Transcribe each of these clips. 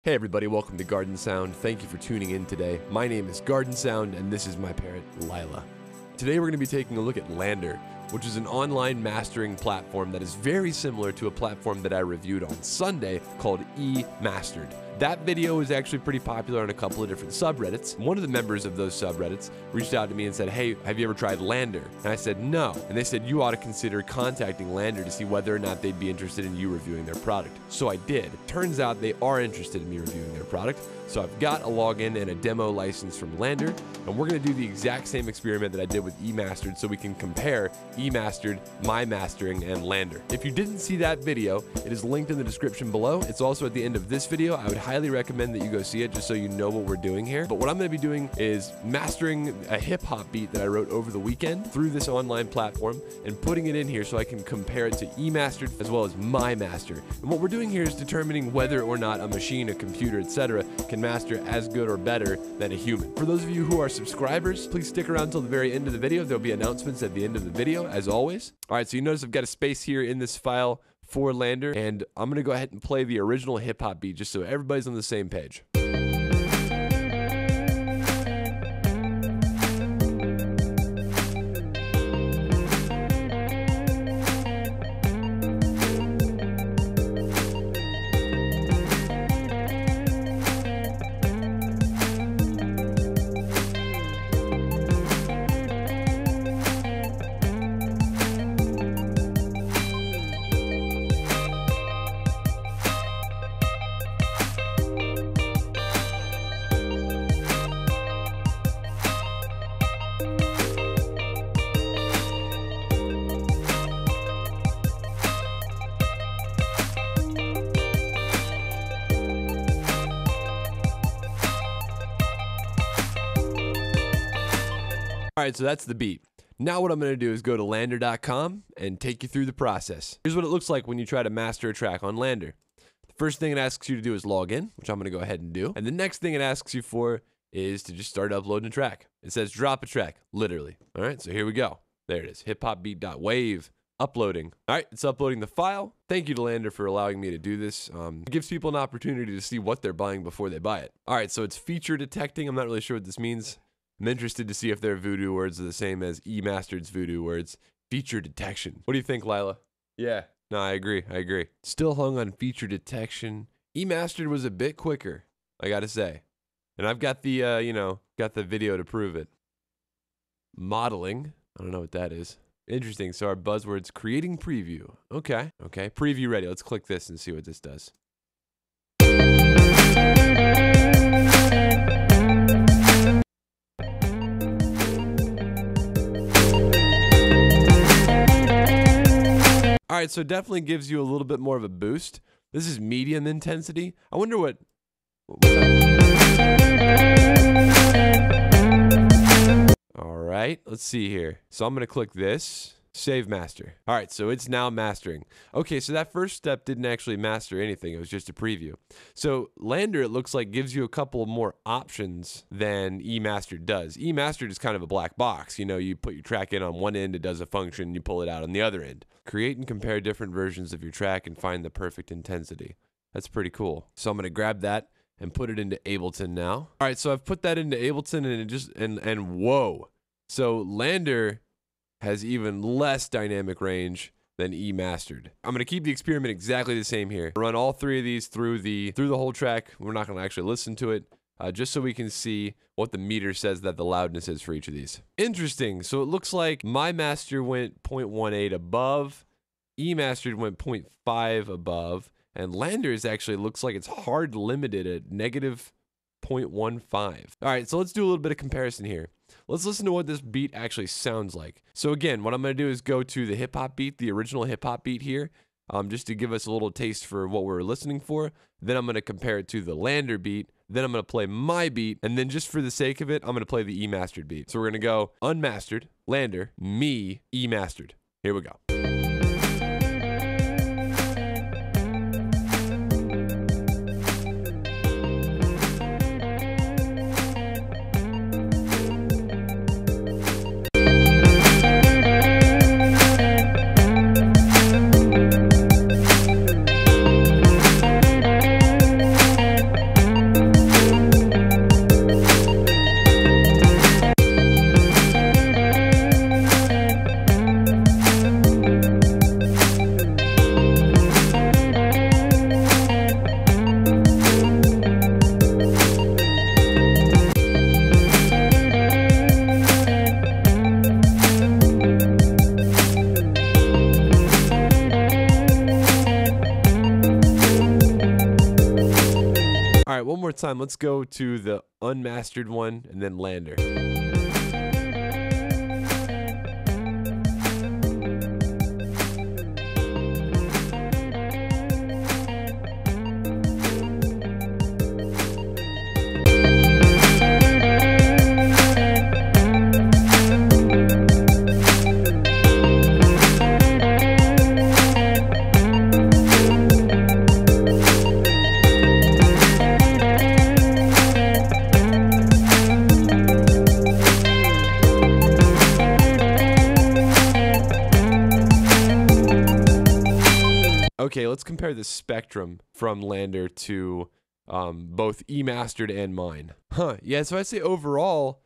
Hey everybody, welcome to Garden Sound. Thank you for tuning in today. My name is Garden Sound and this is my parrot, Lila. Today we're going to be taking a look at Landr, which is an online mastering platform that is very similar to a platform that I reviewed on Sunday called eMastered. That video is actually pretty popular on a couple of different subreddits. One of the members of those subreddits reached out to me and said, hey, have you ever tried Landr? And I said, no. And they said, you ought to consider contacting Landr to see whether or not they'd be interested in you reviewing their product. So I did. Turns out they are interested in me reviewing their product. So I've got a login and a demo license from Landr, and we're going to do the exact same experiment that I did with eMastered so we can compare eMastered, My Mastering, and Landr. If you didn't see that video, it is linked in the description below. It's also at the end of this video. I would highly recommend that you go see it just so you know what we're doing here. But what I'm going to be doing is mastering a hip-hop beat that I wrote over the weekend through this online platform and putting it in here so I can compare it to eMastered as well as My Master. And what we're doing here is determining whether or not a machine, a computer, etc. can master as good or better than a human. For those of you who are subscribers, please stick around until the very end of the video. There'll be announcements at the end of the video, as always. All right, so you notice I've got a space here in this file for Landr, and I'm gonna go ahead and play the original hip-hop beat just so everybody's on the same page. All right, so that's the beat. Now what I'm going to do is go to Landr.com and take you through the process. Here's what it looks like when you try to master a track on Landr. The first thing it asks you to do is log in, which I'm going to go ahead and do. And the next thing it asks you for is to just start uploading a track. It says drop a track, literally. All right, so here we go. There it is, hiphopbeat.wave. Uploading. All right, it's uploading the file. Thank you to Landr for allowing me to do this. It gives people an opportunity to see what they're buying before they buy it. All right, so it's feature detecting. I'm not really sure what this means. I'm interested to see if their voodoo words are the same as eMastered's voodoo words. Feature detection. What do you think, Lila? Yeah. No, I agree. Still hung on feature detection. eMastered was a bit quicker, I gotta say. And I've got the, got the video to prove it. Modeling. I don't know what that is. Interesting. So our buzzwords, creating preview. Okay. Preview ready. Let's click this and see what this does. All right, so it definitely gives you a little bit more of a boost. This is medium intensity. I wonder what's that? All right, let's see here. So I'm gonna click this, save master. All right, so it's now mastering. Okay, so that first step didn't actually master anything. It was just a preview. So Landr, it looks like, gives you a couple more options than eMastered does. eMastered is kind of a black box. You know, you put your track in on one end, it does a function, you pull it out on the other end. Create and compare different versions of your track and find the perfect intensity. That's pretty cool. So I'm gonna grab that and put it into Ableton now. All right, so I've put that into Ableton and it just, and whoa. So Landr has even less dynamic range than eMastered. I'm gonna keep the experiment exactly the same here. Run all three of these through the whole track. We're not gonna actually listen to it, just so we can see what the meter says that the loudness is for each of these. Interesting. So it looks like My Master went 0.18 above, eMastered went 0.5 above, and Landr's actually looks like it's hard limited at negative 0.15. All right, so let's do a little bit of comparison here. Let's listen to what this beat actually sounds like. So again, what I'm gonna do is go to the hip-hop beat, the original hip-hop beat here, just to give us a little taste for what we're listening for. Then I'm gonna compare it to the Landr beat. Then I'm gonna play my beat, and then just for the sake of it, I'm gonna play the eMastered beat. So we're gonna go unmastered, Landr, me, eMastered. Here we go. All right, one more time. Let's go to the unmastered one and then Landr. Okay, let's compare the spectrum from Landr to both E-mastered and mine. Yeah, so I'd say overall,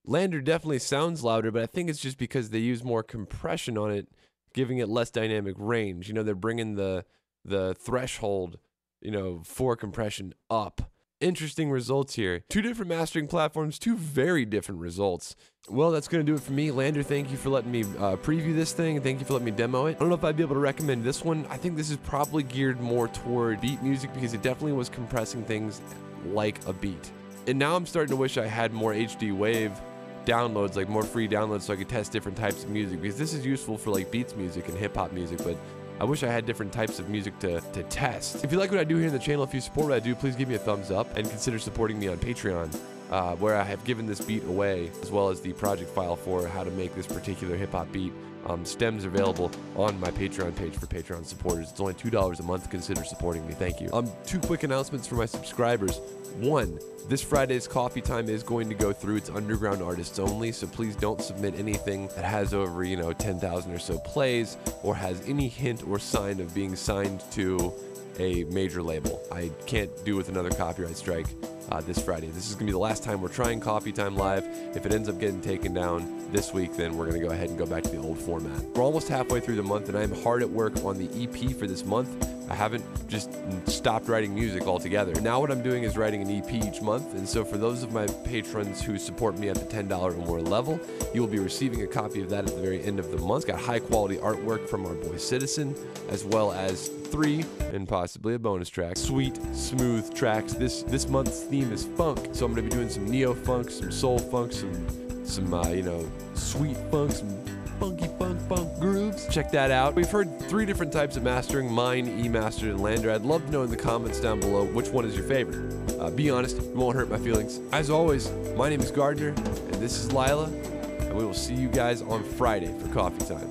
Landr definitely sounds louder, but I think it's just because they use more compression on it, giving it less dynamic range. You know, they're bringing the threshold, you know, for compression up. Interesting results here. Two different mastering platforms, two very different results. Well, that's going to do it for me. Landr, thank you for letting me preview this thing, and thank you for letting me demo it. I don't know if I'd be able to recommend this one. I think this is probably geared more toward beat music because it definitely was compressing things like a beat. And now I'm starting to wish I had more HD wave downloads, like more free downloads, so I could test different types of music, because this is useful for like beats music and hip-hop music, but I wish I had different types of music to test. If you like what I do here in the channel, if you support what I do, please give me a thumbs up and consider supporting me on Patreon, where I have given this beat away, as well as the project file for how to make this particular hip-hop beat. Stems are available on my Patreon page for Patreon supporters. It's only $2 a month. Consider supporting me. Thank you. Two quick announcements for my subscribers. One, this Friday's coffee time is going to go through. It's underground artists only, so please don't submit anything that has over, 10,000 or so plays or has any hint or sign of being signed to a major label. I can't do with another copyright strike this Friday. This is going to be the last time we're trying Coffee Time Live. If it ends up getting taken down this week, then we're going to go ahead and go back to the old format. We're almost halfway through the month, and I'm hard at work on the EP for this month. I haven't just stopped writing music altogether. Now what I'm doing is writing an EP each month, and so for those of my patrons who support me at the $10 or more level, you will be receiving a copy of that at the very end of the month. It's got high quality artwork from our boy Citizen, as well as 3 and possibly a bonus track. Sweet, smooth tracks. This month's theme is funk, so I'm going to be doing some neo-funk, some soul funk, some sweet funk, some funky funk grooves. Check that out. We've heard 3 different types of mastering: mine, E-mastered, and Landr. I'd love to know in the comments down below which one is your favorite. Be honest, it won't hurt my feelings. As always, my name is Gardner, and this is Lila, and we will see you guys on Friday for coffee time.